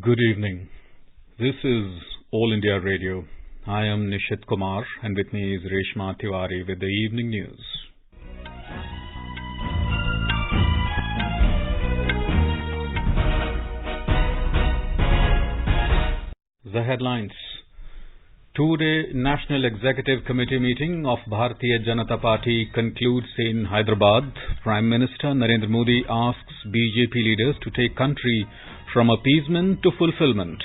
Good evening. This is All India Radio. I am Nishit Kumar and with me is Reshma Tiwari with the evening news. The headlines. Two-day National Executive Committee meeting of Bhartiya Janata Party concludes in Hyderabad. Prime Minister Narendra Modi asks BJP leaders to take country from appeasement to fulfillment.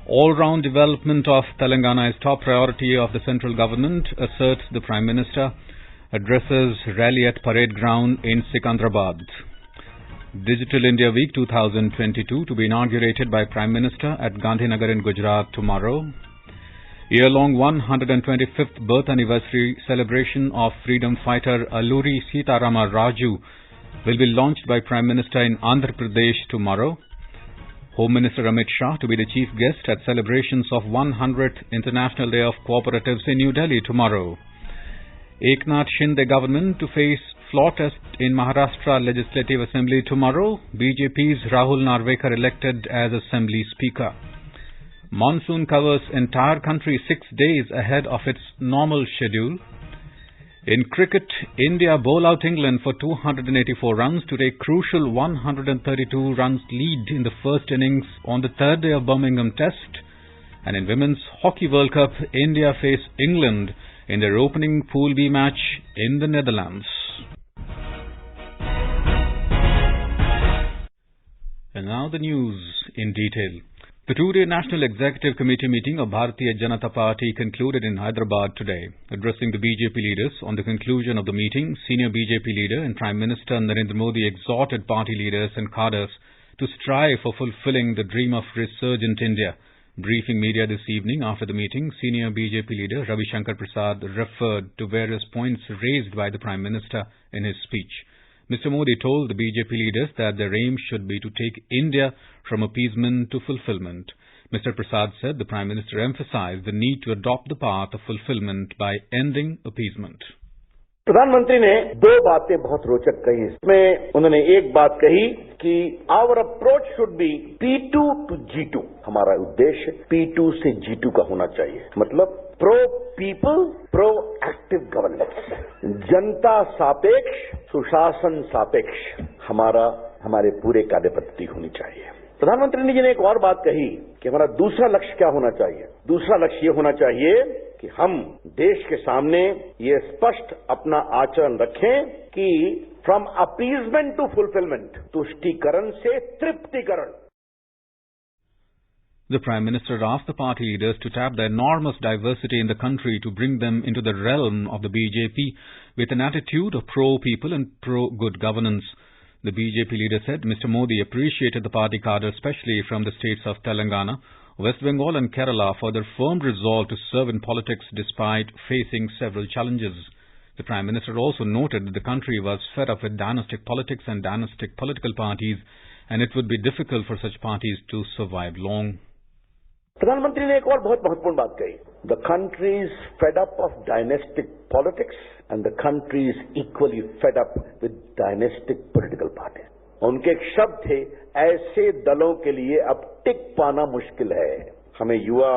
All-round development of Telangana is top priority of the central government, asserts the Prime Minister, addresses rally at Parade Ground in Sikandrabad. Digital India Week 2022 to be inaugurated by Prime Minister at Gandhinagar in Gujarat tomorrow. Year-long 125th birth anniversary celebration of freedom fighter Alluri Sitarama Raju will be launched by Prime Minister in Andhra Pradesh tomorrow. Home Minister Amit Shah to be the chief guest at celebrations of 100th International Day of Cooperatives in New Delhi tomorrow. Eknath Shinde government to face floor test in Maharashtra Legislative Assembly tomorrow. BJP's Rahul Narvekar elected as Assembly Speaker. Monsoon covers entire country 6 days ahead of its normal schedule. In cricket, India bowl out England for 284 runs to take crucial 132 runs lead in the first innings on the third day of Birmingham Test. And in Women's Hockey World Cup, India face England in their opening Pool B match in the Netherlands. And now the news in detail. The two-day National Executive Committee meeting of Bhartiya Janata Party concluded in Hyderabad today. Addressing the BJP leaders on the conclusion of the meeting, senior BJP leader and Prime Minister Narendra Modi exhorted party leaders and cadres to strive for fulfilling the dream of resurgent India. Briefing media this evening after the meeting, senior BJP leader Ravi Shankar Prasad referred to various points raised by the Prime Minister in his speech. Mr. Modi told the BJP leaders that their aim should be to take India from appeasement to fulfillment. Mr. Prasad said the Prime Minister emphasized the need to adopt the path of fulfillment by ending appeasement. प्रधानमंत्री ने दो बातें बहुत रोचक कही। इसमें उन्होंने एक बात कही कि our approach should be P2 to G2। हमारा उद्देश्य P2 से G2 का होना चाहिए। मतलब pro people, pro active governance, जनता सापेक्ष, सुशासन सापेक्ष हमारे पूरे कार्य पद्धति होनी चाहिए। प्रधानमंत्री जी ने एक और बात कही कि हमारा दूसरा लक्ष्य क्या होना चाहिए। दूसरा लक्ष्य ये होना चाहिए कि हम देश के सामने ये स्पष्ट अपना आचरण रखें कि फ्रॉम अपीजमेंट टू फुलफिलमेंट, तुष्टीकरण से तृप्तिकरण। The Prime Minister asked the party leaders to tap the enormous diversity in the country to bring them into the realm of the BJP with an attitude of pro-people and pro-good governance. The BJP leader said Mr. Modi appreciated the party cadre, especially from the states of Telangana, West Bengal and Kerala, for their firm resolve to serve in politics despite facing several challenges. The Prime Minister also noted that the country was fed up with dynastic politics and dynastic political parties, and it would be difficult for such parties to survive long. प्रधानमंत्री ने एक और बहुत महत्वपूर्ण बात कही। The country is fed up of dynastic politics and the country is equally fed up with dynastic political party. उनके एक शब्द थे, ऐसे दलों के लिए अब टिक पाना मुश्किल है। हमें युवा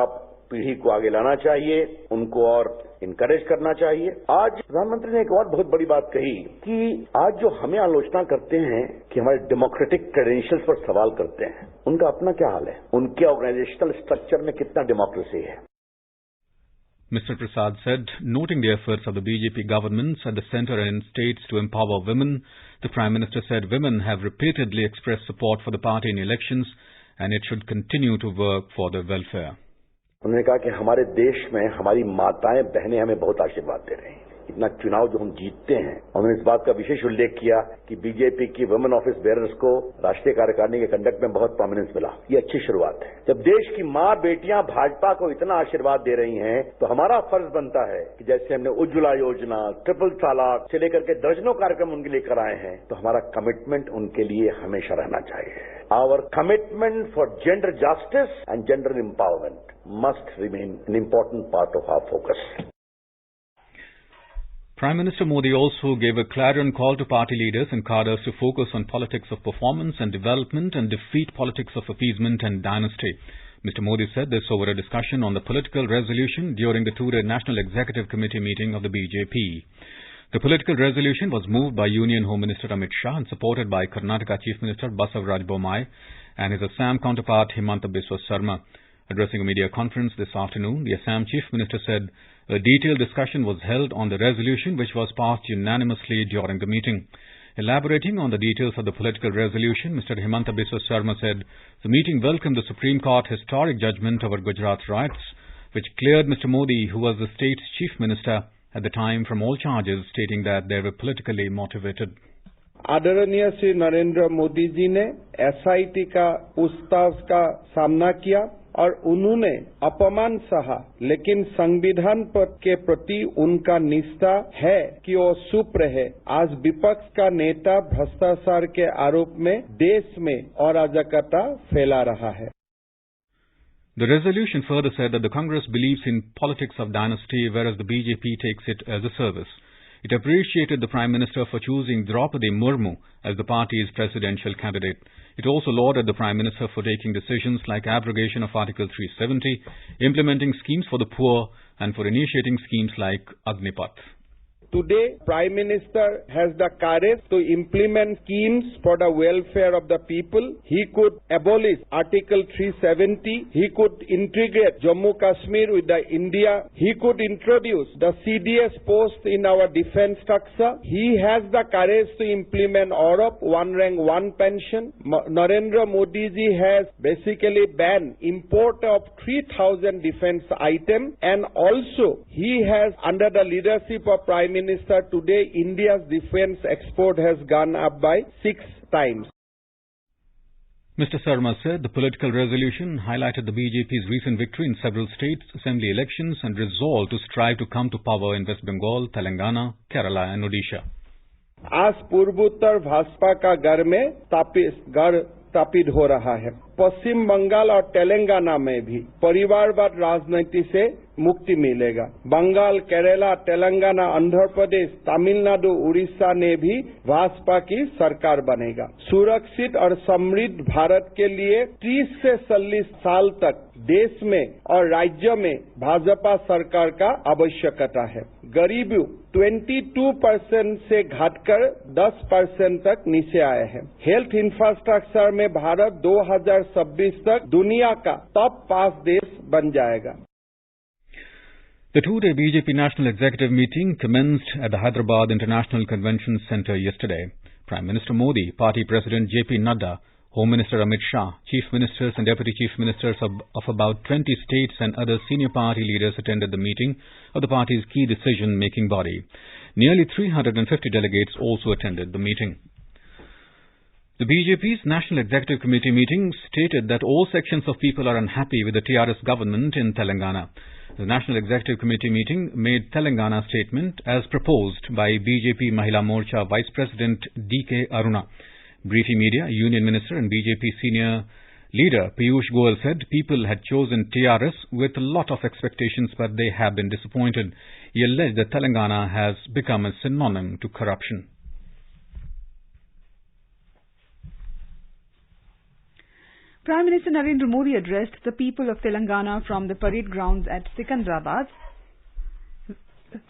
पीढ़ी को आगे लाना चाहिए, उनको और इनकरेज करना चाहिए। आज प्रधानमंत्री ने एक और बहुत बड़ी बात कही कि आज जो हमें आलोचना करते हैं कि हमारे डेमोक्रेटिक क्रेडेंशियल्स पर सवाल करते हैं, उनका अपना क्या हाल है, उनके ऑर्गेनाइजेशनल स्ट्रक्चर में कितना डेमोक्रेसी है। Mr. Prasad said, noting the efforts of the BJP governments at the centre and in states to empower women, the Prime Minister said women have repeatedly expressed support for the party in elections and it should continue to work for their welfare. उन्होंने कहा कि हमारे देश में हमारी माताएं बहनें हमें बहुत आशीर्वाद दे रही हैं। इतना चुनाव जो हम जीतते हैं, उन्होंने इस बात का विशेष उल्लेख किया कि बीजेपी की वुमेन ऑफिस बेयरर्स को राष्ट्रीय कार्यकारिणी के कंडक्ट में बहुत प्रोमिनेंस मिला। ये अच्छी शुरुआत है। जब देश की मां बेटियां भाजपा को इतना आशीर्वाद दे रही हैं, तो हमारा फर्ज बनता है कि जैसे हमने उज्ज्वला योजना, ट्रिपल तलाक से लेकर के दर्जनों कार्यक्रम उनके लिए कराए हैं, तो हमारा कमिटमेंट उनके लिए हमेशा रहना चाहिए। Our commitment for gender justice and gender empowerment must remain an important part of our focus. Prime Minister Modi also gave a clarion call to party leaders and cadres to focus on politics of performance and development and defeat politics of appeasement and dynasty. Mr. Modi said this over a discussion on the political resolution during the two-day National Executive Committee meeting of the BJP. The political resolution was moved by Union Home Minister Amit Shah and supported by Karnataka Chief Minister Basavaraj Bommai and his Assam counterpart Himanta Biswa Sarma. Addressing a media conference this afternoon, the Assam Chief Minister said a detailed discussion was held on the resolution which was passed unanimously during the meeting. Elaborating on the details of the political resolution, Mr. Himanta Biswa Sarma said the meeting welcomed the Supreme Court historic judgment over Gujarat riots, which cleared Mr. Modi, who was the state's Chief Minister at the time, from all charges, stating that they were politically motivated. आदरणीय श्री नरेंद्र मोदी जी ने SIT का प्रस्ताव का सामना किया और उन्होंने अपमान सहा, लेकिन संविधान के प्रति उनका निष्ठा है कि वो चुप रहे। आज विपक्ष का नेता भ्रष्टाचार के आरोप में देश में अराजकता फैला रहा है। The resolution further said that the Congress believes in politics of dynasty, whereas the BJP takes it as a service. It appreciated the Prime Minister for choosing Draupadi Murmu as the party's presidential candidate. It also lauded the Prime Minister for taking decisions like abrogation of Article 370, implementing schemes for the poor, and for initiating schemes like Agnipath. Today, Prime Minister has the courage to implement schemes for the welfare of the people. He could abolish Article 370. He could integrate Jammu Kashmir with the India. He could introduce the CDS post in our defense structure. He has the courage to implement Europe, one rank, one pension. Narendra Modi ji has basically banned import of 3,000 defense items, and also he has, under the leadership of Prime Minister, today India's defense export has gone up by 6 times. Mr. Sarma said the political resolution highlighted the BJP's recent victory in several states assembly elections and resolve to strive to come to power in West Bengal, Telangana, Kerala and Odisha. आज पूर्वोत्तर भाजपा का घर में स्थापित हो रहा है। पश्चिम बंगाल और तेलंगाना में भी परिवारवाद राजनीति से मुक्ति मिलेगा। बंगाल, केरला, तेलंगाना, आंध्र प्रदेश, तमिलनाडु, उड़ीसा ने भी भाजपा की सरकार बनेगा। सुरक्षित और समृद्ध भारत के लिए 30 से 40 साल तक देश में और राज्य में भाजपा सरकार का आवश्यकता है। गरीबी 22% से घटकर 10% तक नीचे आए हैं। हेल्थ इंफ्रास्ट्रक्चर में भारत 2026 तक दुनिया का टॉप 5 देश बन जाएगा। The two-day BJP National Executive Meeting commenced at the Hyderabad International Convention Centre yesterday. Prime Minister Modi, Party President J.P. Nadda, Home Minister Amit Shah, Chief Ministers and Deputy Chief Ministers of about 20 states and other senior party leaders attended the meeting of the party's key decision-making body. Nearly 350 delegates also attended the meeting. The BJP's National Executive Committee meeting stated that all sections of people are unhappy with the TRS government in Telangana. The National Executive Committee meeting made Telangana statement as proposed by BJP Mahila Morcha Vice President D.K. Aruna. Briefing Media, Union Minister and BJP Senior Leader Piyush Goyal said people had chosen TRS with a lot of expectations, but they have been disappointed. He alleged that Telangana has become a synonym to corruption. Prime Minister Narendra Modi addressed the people of Telangana from the parade grounds at Secunderabad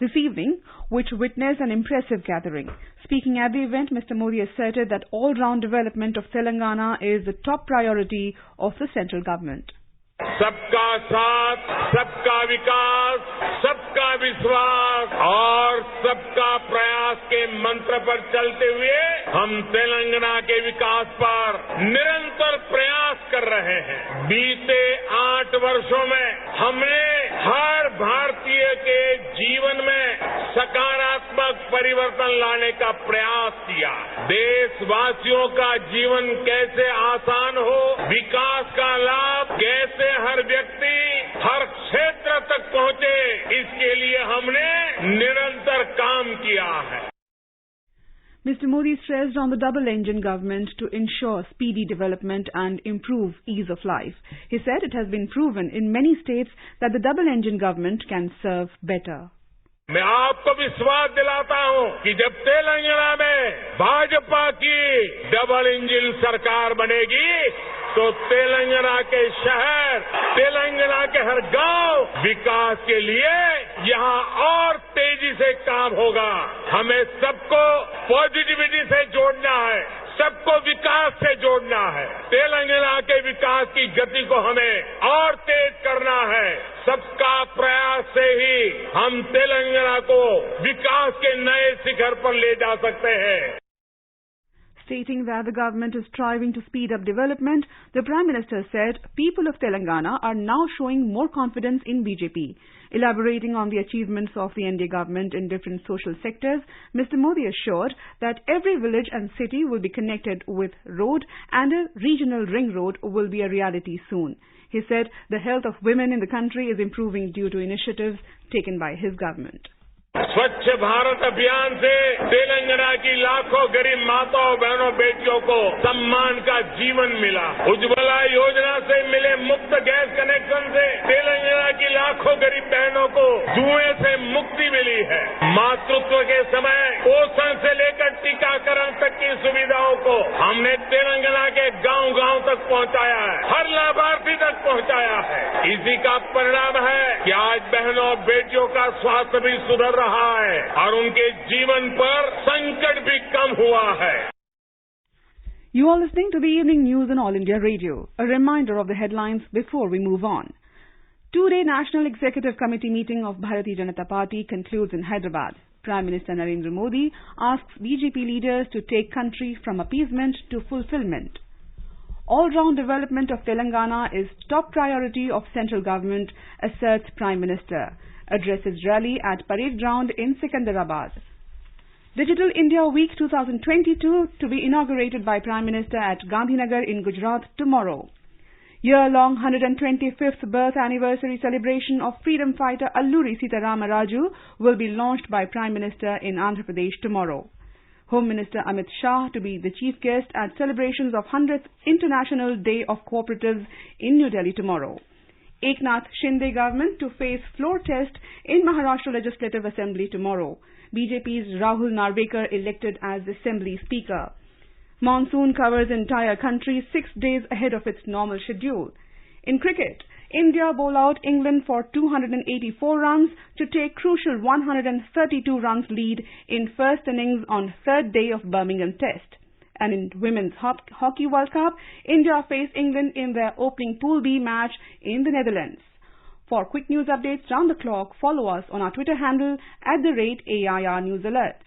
this evening, which witnessed an impressive gathering. Speaking at the event, Mr. Modi asserted that all-round development of Telangana is the top priority of the central government. सबका साथ, सबका विकास, सबका विश्वास और सबका प्रयास के मंत्र पर चलते हुए हम तेलंगाना के विकास पर निरंतर प्रयास कर रहे हैं। बीते 8 वर्षों में हमने हर भारतीय के जीवन में सकारात्मक परिवर्तन लाने का प्रयास किया। देशवासियों का जीवन कैसे आसान हो, विकास का लाभ कैसे हर व्यक्ति, हर क्षेत्र तक पहुंचे, इसके लिए हमने निरंतर काम किया है। Mr. Modi stressed on the double-engine government to ensure speedy development and improve ease of life. He said it has been proven in many states that the double-engine government can serve better. मैं आपको विश्वास दिलाता हूं कि जब तेलंगाना में भाजपा की double engine सरकार बनेगी तो तेलंगाना के शहर, तेलंगाना के हर गांव विकास के लिए यहां और तेजी से काम होगा। हमें सबको पॉजिटिविटी से जोड़ना है, सबको विकास से जोड़ना है। तेलंगाना के विकास की गति को हमें और तेज करना है। सबका प्रयास से ही हम तेलंगाना को विकास के नए शिखर पर ले जा सकते हैं। Stating that the government is striving to speed up development, the Prime Minister said people of Telangana are now showing more confidence in BJP. Elaborating on the achievements of the NDA government in different social sectors, Mr. Modi assured that every village and city will be connected with road and a regional ring road will be a reality soon. He said the health of women in the country is improving due to initiatives taken by his government. स्वच्छ भारत अभियान से तेलंगाना की लाखों गरीब माताओं बहनों बेटियों को सम्मान का जीवन मिला। उज्ज्वला योजना से मिले मुफ्त गैस कनेक्शन से तेलंगाना की लाखों गरीब बहनों को धुएं से मुक्ति मिली है। मातृत्व के समय पोषण से लेकर टीकाकरण तक की सुविधाओं को हमने तेलंगाना के गांव-गांव तक पहुंचाया है, हर लाभार्थी तक पहुंचाया है। इसी का परिणाम है कि आज बहनों बेटियों का स्वास्थ्य भी सुधर रहा है और उनके जीवन पर संकट भी कम हुआ है। You are listening to the evening news on All India Radio. A reminder of the headlines before we move on. Two-day National Executive Committee meeting of Bhartiya Janata Party concludes in Hyderabad. Prime Minister Narendra Modi asks BJP leaders to take country from appeasement to fulfillment. All-round development of Telangana is top priority of central government, asserts Prime Minister. Addresses rally at Parade Ground in Sikandarabad. Digital India Week 2022 to be inaugurated by Prime Minister at Gandhinagar in Gujarat tomorrow. Year-long 125th birth anniversary celebration of freedom fighter Alluri Sitarama Raju will be launched by Prime Minister in Andhra Pradesh tomorrow. Home Minister Amit Shah to be the chief guest at celebrations of 100th International Day of Cooperatives in New Delhi tomorrow. Eknath Shinde government to face floor test in Maharashtra Legislative Assembly tomorrow. BJP's Rahul Narvekar elected as Assembly Speaker. Monsoon covers entire country 6 days ahead of its normal schedule. In cricket, India bowl out England for 284 runs to take crucial 132 runs lead in first innings on third day of Birmingham Test. And in Women's Hockey World Cup, India face England in their opening Pool B match in the Netherlands. For quick news updates round the clock, follow us on our Twitter handle @AIR News Alerts.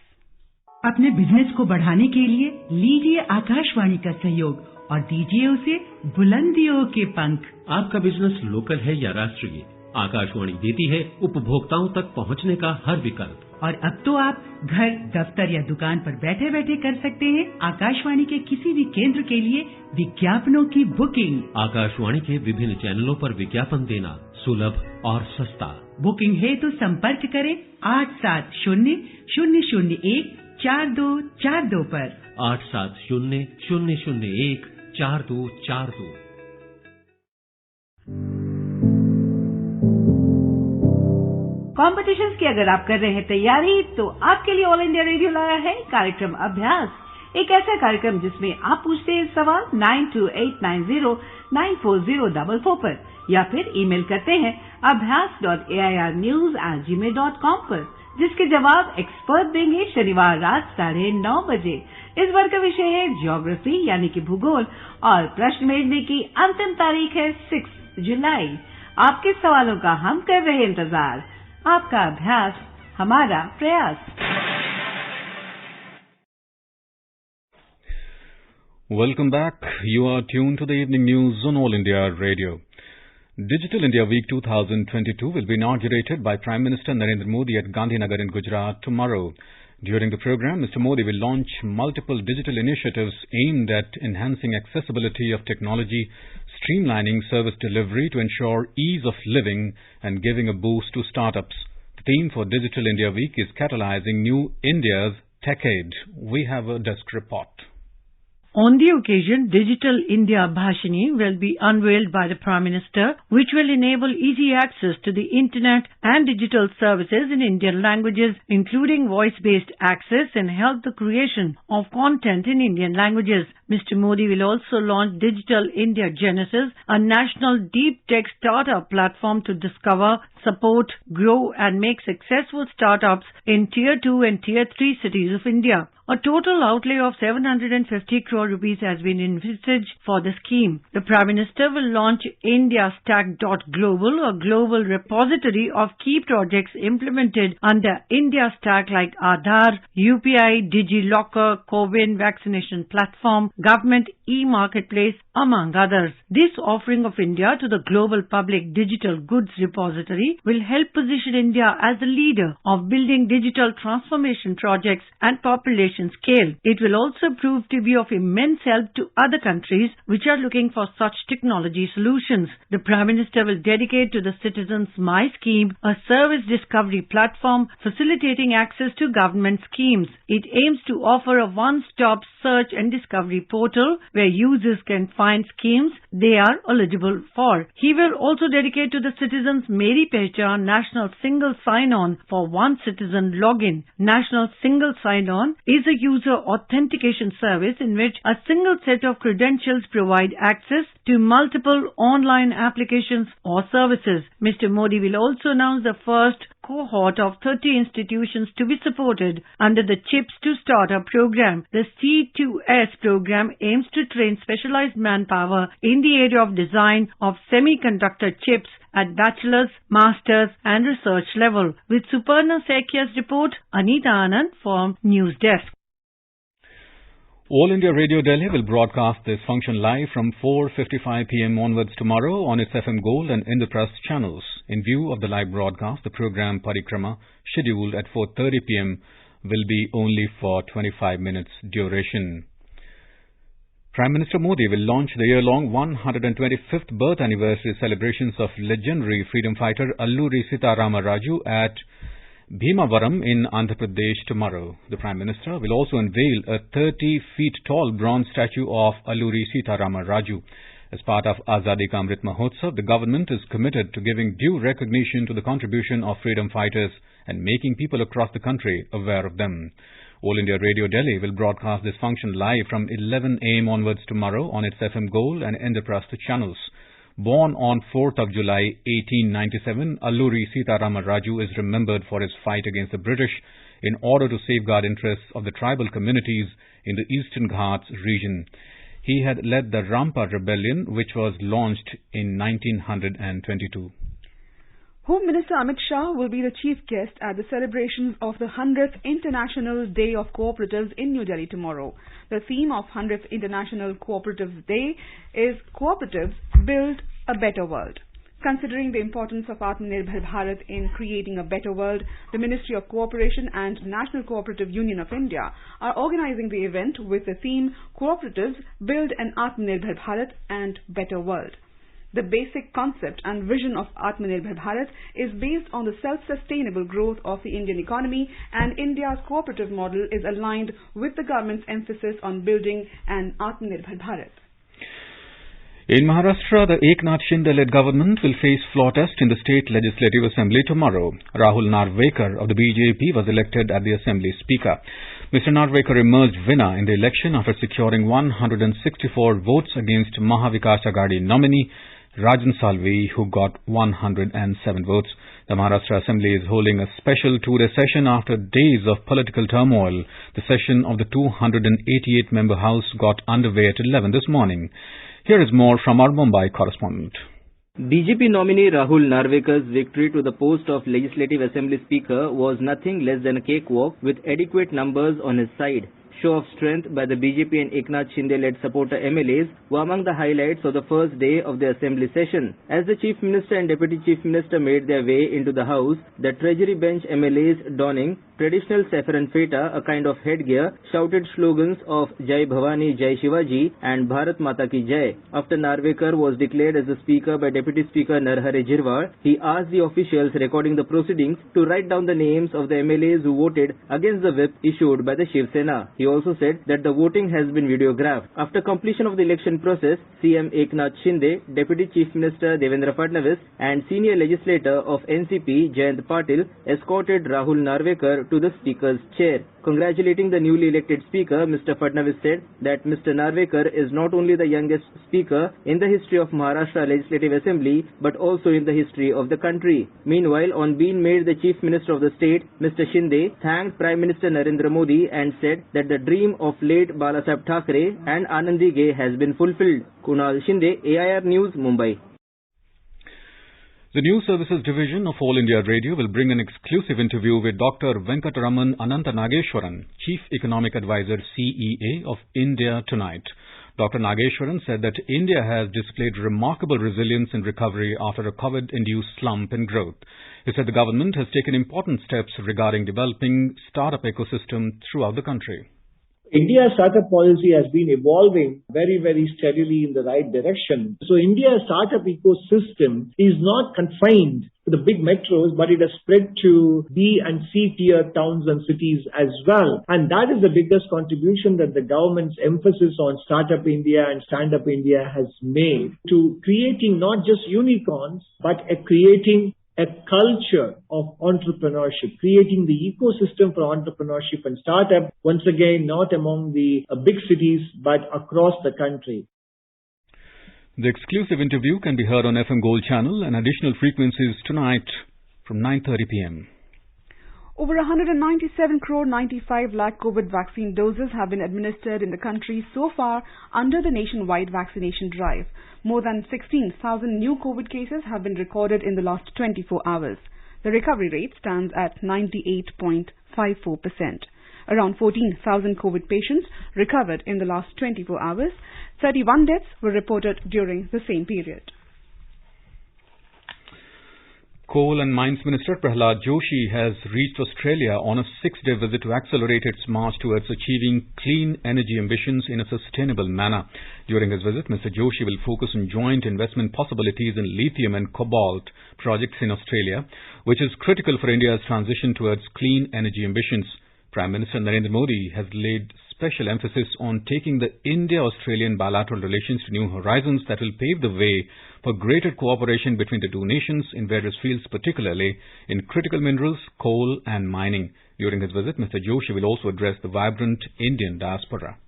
अपने business को बढ़ाने के लिए लीजिए आकाशवाणी का सहयोग और दीजिए उसे बुलंदियों के पंख। आपका बिजनेस लोकल है या राष्ट्रीय, आकाशवाणी देती है उपभोक्ताओं तक पहुंचने का हर विकल्प। और अब तो आप घर, दफ्तर या दुकान पर बैठे बैठे कर सकते हैं आकाशवाणी के किसी भी केंद्र के लिए विज्ञापनों की बुकिंग। आकाशवाणी के विभिन्न चैनलों पर विज्ञापन देना सुलभ और सस्ता। बुकिंग है तो संपर्क करें 8700014242 पर। 8700014242। कॉम्पिटिशन्स की अगर आप कर रहे हैं तैयारी तो आपके लिए ऑल इंडिया रेडियो लाया है कार्यक्रम अभ्यास। एक ऐसा कार्यक्रम जिसमें आप पूछते हैं सवाल 9289094044 पर या फिर ईमेल करते हैं abhyas.airnews@gmail.com पर, जिसके जवाब एक्सपर्ट देंगे शनिवार रात 9:30 बजे। इस बार का विषय है ज्योग्राफी यानी कि भूगोल और प्रश्न भेजने की अंतिम तारीख है 6 जुलाई। आपके सवालों का हम कर रहे इंतजार। आपका अभ्यास हमारा प्रयास। Welcome back. You are tuned to the evening news on All India Radio. Digital India Week 2022 will be inaugurated by Prime Minister Narendra Modi at Gandhinagar in Gujarat tomorrow. During the program, Mr. Modi will launch multiple digital initiatives aimed at enhancing accessibility of technology, streamlining service delivery to ensure ease of living and giving a boost to startups. The theme for Digital India Week is catalyzing New India's Techade. We have a desk report. On the occasion, Digital India Bhashini will be unveiled by the Prime Minister, which will enable easy access to the Internet and digital services in Indian languages, including voice-based access, and help the creation of content in Indian languages. Mr. Modi will also launch Digital India Genesis, a national deep tech startup platform to discover, support, grow and make successful startups in Tier 2 and Tier 3 cities of India. A total outlay of 750 crore rupees has been envisaged for the scheme. The Prime Minister will launch IndiaStack.Global, a global repository of key projects implemented under India Stack like Aadhaar, UPI, DigiLocker, CoWIN vaccination platform, government e-marketplace, among others. This offering of India to the global public digital goods repository will help position India as the leader of building digital transformation projects and population scale. It will also prove to be of immense help to other countries which are looking for such technology solutions. The Prime Minister will dedicate to the Citizens My Scheme, a service discovery platform facilitating access to government schemes. It aims to offer a one-stop search and discovery portal where users can find schemes they are eligible for. He will also dedicate to the Citizens Meri Pehchan National Single Sign-On for One Citizen Login. National Single Sign-On is a user authentication service in which a single set of credentials provide access to multiple online applications or services. Mr. Modi will also announce the first cohort of 30 institutions to be supported under the Chips to Startup program. The C2S program aims to train specialized manpower in the area of design of semiconductor chips at bachelor's, master's and research level. With Suparna Sekya's report, Anita Anand from News Desk. All India Radio Delhi will broadcast this function live from 4:55 p.m. onwards tomorrow on its FM Gold and Indraprasth channels. In view of the live broadcast, the program Parikrama, scheduled at 4:30 p.m., will be only for 25 minutes duration. Prime Minister Modi will launch the year-long 125th birth anniversary celebrations of legendary freedom fighter Alluri Sitarama Raju at Bhimavaram in Andhra Pradesh tomorrow. The Prime Minister will also unveil a 30-feet-tall bronze statue of Alluri Sitarama Raju. As part of Azadi Ka Amrit Mahotsav, the government is committed to giving due recognition to the contribution of freedom fighters and making people across the country aware of them. All India Radio Delhi will broadcast this function live from 11 a.m. onwards tomorrow on its FM Gold and Indraprasth channels. Born on 4th of July 1897, Alluri Sitarama Raju is remembered for his fight against the British in order to safeguard interests of the tribal communities in the Eastern Ghats region. He had led the Rampa Rebellion, which was launched in 1922. Home Minister Amit Shah will be the chief guest at the celebrations of the 100th International Day of Cooperatives in New Delhi tomorrow. The theme of 100th International Cooperatives Day is Cooperatives Build a Better World. Considering the importance of Atmanirbhar Bharat in creating a better world, the Ministry of Cooperation and National Cooperative Union of India are organizing the event with the theme Cooperatives Build an Atmanirbhar Bharat and Better World. The basic concept and vision of Atmanirbhar Bharat is based on the self-sustainable growth of the Indian economy, and India's cooperative model is aligned with the government's emphasis on building an Atmanirbhar Bharat. In Maharashtra, the Eknath Shinde-led government will face floor test in the State Legislative Assembly tomorrow. Rahul Narvekar of the BJP was elected as the Assembly Speaker. Mr. Narvekar emerged winner in the election after securing 164 votes against Mahavikas Aghadi nominee Rajan Salvi, who got 107 votes. The Maharashtra Assembly is holding a special two-day session after days of political turmoil. The session of the 288-member House got underway at 11 this morning. Here is more from our Mumbai correspondent. BJP nominee Rahul Narvekar's victory to the post of Legislative Assembly Speaker was nothing less than a cakewalk with adequate numbers on his side. Show of strength by the BJP and Eknath Shinde-led supporter MLAs were among the highlights of the first day of the Assembly session. As the Chief Minister and Deputy Chief Minister made their way into the House, the Treasury bench MLAs donning traditional saffron feta, a kind of headgear, shouted slogans of Jai Bhavani, Jai Shivaji and Bharat Mata Ki Jai. After Narvekar was declared as the Speaker by Deputy Speaker Narhare Jirwar, he asked the officials recording the proceedings to write down the names of the MLAs who voted against the whip issued by the Shiv Sena. He also said that the voting has been videographed. After completion of the election process, CM Eknath Shinde, Deputy Chief Minister Devendra Fadnavis and senior legislator of NCP Jayant Patil escorted Rahul Narvekar to the Speaker's chair. Congratulating the newly elected Speaker, Mr. Fadnavis said that Mr. Narvekar is not only the youngest Speaker in the history of Maharashtra Legislative Assembly but also in the history of the country. Meanwhile, on being made the Chief Minister of the state, Mr. Shinde thanked Prime Minister Narendra Modi and said that the dream of late Balasaheb Thackeray and Anandi Ge has been fulfilled. Kunal Shinde, AIR News, Mumbai. The News Services Division of All India Radio will bring an exclusive interview with Dr. Venkataraman Ananta Nageshwaran, Chief Economic Advisor CEA of India tonight. Dr. Nageshwaran said that India has displayed remarkable resilience in recovery after a COVID-induced slump in growth. He said the government has taken important steps regarding developing startup ecosystem throughout the country. India's startup policy has been evolving very, very steadily in the right direction. So India's startup ecosystem is not confined to the big metros, but it has spread to B and C tier towns and cities as well. And that is the biggest contribution that the government's emphasis on Startup India and Stand Up India has made to creating not just unicorns, but creating a culture of entrepreneurship, creating the ecosystem for entrepreneurship and startup, once again, not among the big cities, but across the country. The exclusive interview can be heard on FM Gold channel and additional frequencies tonight from 9:30 p.m. Over 197 crore 95 lakh COVID vaccine doses have been administered in the country so far under the nationwide vaccination drive. More than 16,000 new COVID cases have been recorded in the last 24 hours. The recovery rate stands at 98.54%. Around 14,000 COVID patients recovered in the last 24 hours. 31 deaths were reported during the same period. Coal and Mines Minister Prahlad Joshi has reached Australia on a 6-day visit to accelerate its march towards achieving clean energy ambitions in a sustainable manner. During his visit, Mr. Joshi will focus on joint investment possibilities in lithium and cobalt projects in Australia, which is critical for India's transition towards clean energy ambitions. Prime Minister Narendra Modi has laid special emphasis on taking the India-Australian bilateral relations to new horizons that will pave the way for greater cooperation between the two nations in various fields, particularly in critical minerals, coal and mining. During his visit, Mr. Joshi will also address the vibrant Indian diaspora.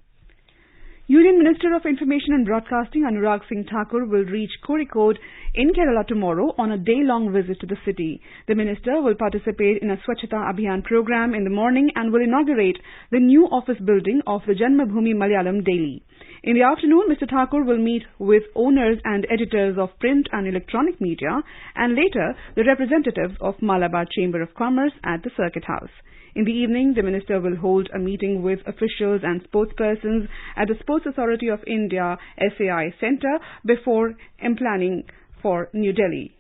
Union Minister of Information and Broadcasting Anurag Singh Thakur will reach Kozhikode in Kerala tomorrow on a day-long visit to the city. The minister will participate in a Swachhata Abhiyan program in the morning and will inaugurate the new office building of the Janmabhoomi Malayalam Daily. In the afternoon, Mr. Thakur will meet with owners and editors of print and electronic media and later the representatives of Malabar Chamber of Commerce at the Circuit House. In the evening, the minister will hold a meeting with officials and sportspersons at the Sports Authority of India SAI Centre before planning for New Delhi.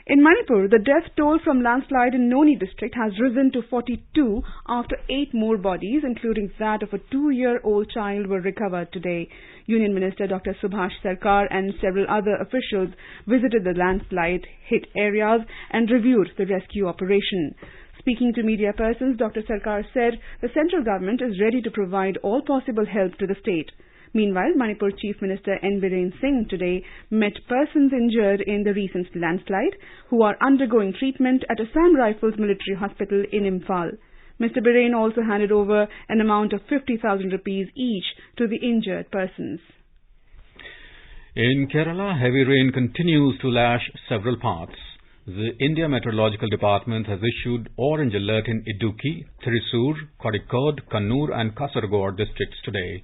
In Manipur, the death toll from landslide in Noni district has risen to 42 after 8 more bodies, including that of a 2-year-old child, were recovered today. Union Minister Dr. Subhash Sarkar and several other officials visited the landslide-hit areas and reviewed the rescue operation. Speaking to media persons, Dr. Sarkar said the central government is ready to provide all possible help to the state. Meanwhile, Manipur Chief Minister N. Biren Singh today met persons injured in the recent landslide who are undergoing treatment at Assam Rifles Military Hospital in Imphal. Mr. Biren also handed over an amount of 50,000 rupees each to the injured persons. In Kerala, heavy rain continues to lash several parts. The India Meteorological Department has issued orange alert in Idukki, Thrissur, Kozhikode, Kannur and Kasaragod districts today.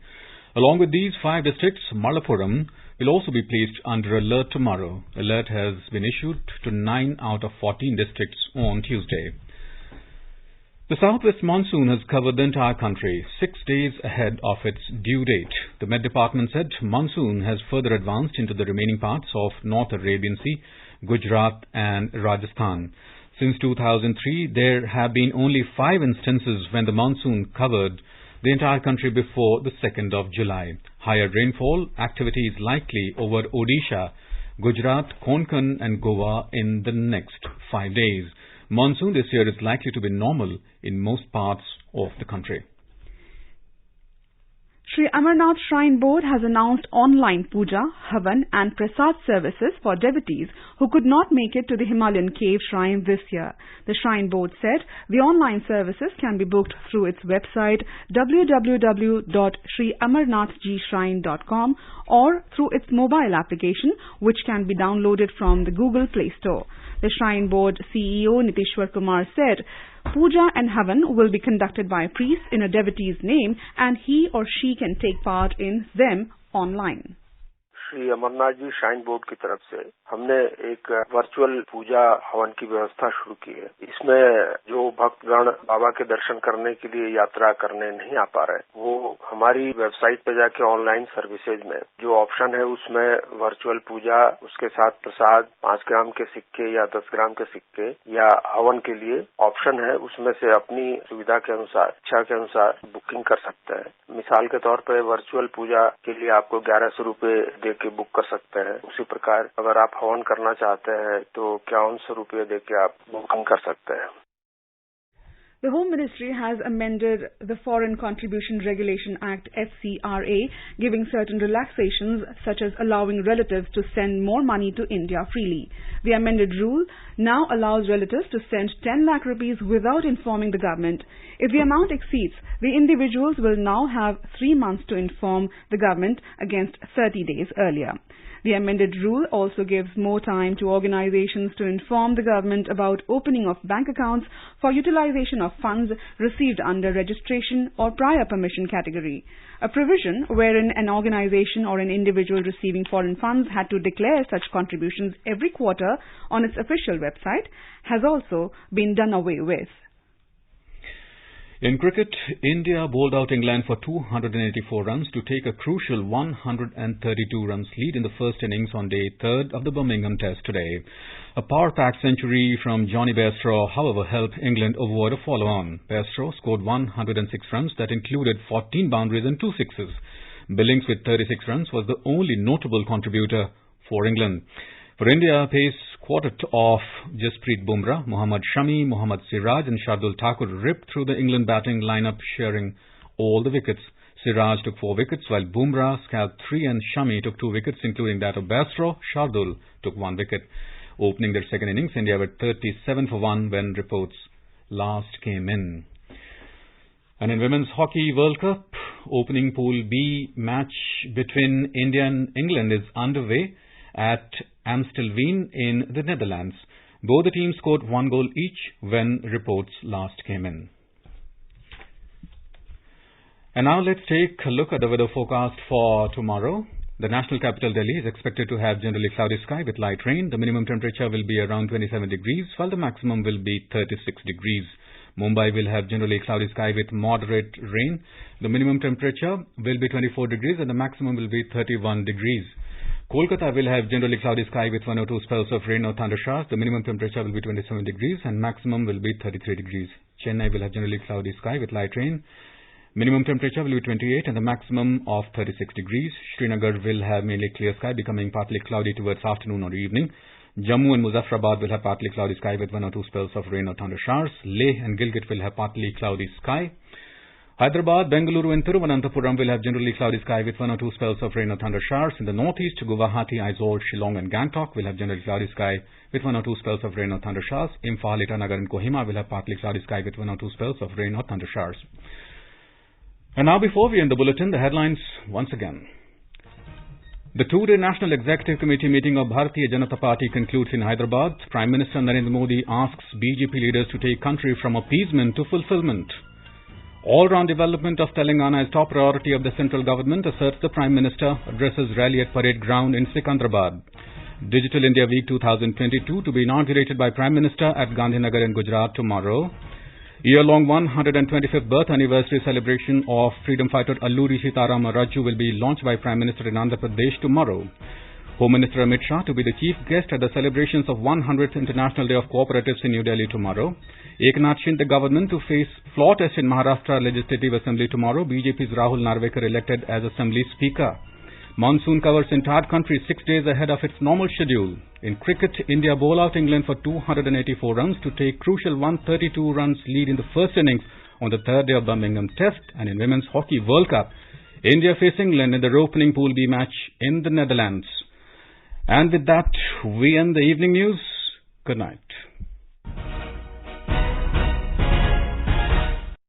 Along with these 5 districts, Malappuram will also be placed under alert tomorrow. Alert has been issued to 9 out of 14 districts on Tuesday. The southwest monsoon has covered the entire country 6 days ahead of its due date. The Met Department said monsoon has further advanced into the remaining parts of North Arabian Sea, Gujarat and Rajasthan. Since 2003, there have been only 5 instances when the monsoon covered the entire country before the 2nd of July. Higher rainfall activity is likely over Odisha, Gujarat, Konkan and Goa in the next 5 days. Monsoon this year is likely to be normal in most parts of the country. Sri Amarnath Shrine Board has announced online puja, havan and prasad services for devotees who could not make it to the Himalayan cave shrine this year. The Shrine Board said the online services can be booked through its website www.sriamarnathjshrine.com or through its mobile application, which can be downloaded from the Google Play Store. The Shrine Board CEO Nitishwar Kumar said puja and havan will be conducted by priests in a devotee's name and he or she can take part in them online. Shri Amarnath ji shrine board की तरफ से हमने एक virtual पूजा हवन की व्यवस्था शुरू की है। इसमें जो भक्तगण बाबा के दर्शन करने के लिए यात्रा करने नहीं आ पा रहे, वो हमारी वेबसाइट पे जाके ऑनलाइन सर्विसेज में जो ऑप्शन है उसमें वर्चुअल पूजा, उसके साथ प्रसाद, 5 ग्राम के सिक्के या 10 ग्राम के सिक्के या हवन के लिए ऑप्शन है, उसमें से अपनी सुविधा के अनुसार, इच्छा के अनुसार बुकिंग कर सकते हैं। मिसाल के तौर पर वर्चुअल पूजा के लिए आपको 1100 रुपए दे के बुक कर सकते हैं। उसी प्रकार अगर आप हवन करना चाहते हैं तो 5100 रुपये दे के आप बुकिंग कर सकते हैं। The Home Ministry has amended the Foreign Contribution Regulation Act FCRA, giving certain relaxations such as allowing relatives to send more money to India freely. The amended rule now allows relatives to send 10 lakh rupees without informing the government. If the amount exceeds, the individuals will now have 3 months to inform the government against 30 days earlier. The amended rule also gives more time to organizations to inform the government about opening of bank accounts for utilization of funds received under registration or prior permission category. A provision wherein an organization or an individual receiving foreign funds had to declare such contributions every quarter on its official website has also been done away with. In cricket, India bowled out England for 284 runs to take a crucial 132 runs lead in the first innings on day 3rd of the Birmingham Test today. A power-packed century from Johnny Bairstow, however, helped England avoid a follow-on. Bairstow scored 106 runs that included 14 boundaries and 2 sixes. Billings with 36 runs was the only notable contributor for England. For India, pace quartet of Jasprit Bumrah, Mohammad Shami, Mohammad Siraj and Shardul Thakur ripped through the England batting lineup, sharing all the wickets. Siraj took 4 wickets while Bumrah scalped 3 and Shami took 2 wickets, including that of Bairstow. Shardul took 1 wicket. Opening their second innings, India were 37 for 1 when reports last came in. And in Women's Hockey World Cup, opening Pool B match between India and England is underway at Amstelveen in the Netherlands. Both the teams scored 1 goal each when reports last came in. And now let's take a look at the weather forecast for tomorrow. The national capital Delhi is expected to have generally cloudy sky with light rain. The minimum temperature will be around 27 degrees while the maximum will be 36 degrees. Mumbai will have generally cloudy sky with moderate rain. The minimum temperature will be 24 degrees and the maximum will be 31 degrees. Kolkata will have generally cloudy sky with 1 or 2 spells of rain or thunder showers. The minimum temperature will be 27 degrees and maximum will be 33 degrees. Chennai will have generally cloudy sky with light rain. Minimum temperature will be 28 and the maximum of 36 degrees. Srinagar will have mainly clear sky, becoming partly cloudy towards afternoon or evening. Jammu and Muzaffarabad will have partly cloudy sky with 1 or 2 spells of rain or thunder showers. Leh and Gilgit will have partly cloudy sky. Hyderabad, Bengaluru and Thiruvananthapuram will have generally cloudy sky with 1 or 2 spells of rain or thunder showers. In the northeast, Guwahati, Aizawl, Shillong and Gangtok will have generally cloudy sky with 1 or 2 spells of rain or thunder showers. Imphal, Itanagar and Kohima will have partly cloudy sky with 1 or 2 spells of rain or thunder showers. And now before we end the bulletin, the headlines once again. The 2-day National Executive Committee meeting of Bhartiya Janata Party concludes in Hyderabad. Prime Minister Narendra Modi asks BJP leaders to take country from appeasement to fulfillment. All-round development of Telangana is top priority of the central government, asserts the Prime Minister, addresses rally at Parade Ground in Sikandrabad. Digital India Week 2022 to be inaugurated by Prime Minister at Gandhinagar in Gujarat tomorrow. Year-long 125th birth anniversary celebration of freedom fighter Alluri Sitarama Raju will be launched by Prime Minister in Andhra Pradesh tomorrow. Home Minister Amit Shah to be the chief guest at the celebrations of 100th International Day of Cooperatives in New Delhi tomorrow. Eknath Shinde government to face floor test in Maharashtra Legislative Assembly tomorrow. BJP's Rahul Narvekar elected as Assembly Speaker. Monsoon covers entire country 6 days ahead of its normal schedule. In cricket, India bowl out England for 284 runs to take crucial 132 runs lead in the first innings on the 3rd day of Birmingham Test. And in Women's Hockey World Cup, India face England in their opening Pool B match in the Netherlands. And with that, we end the evening news. Good night.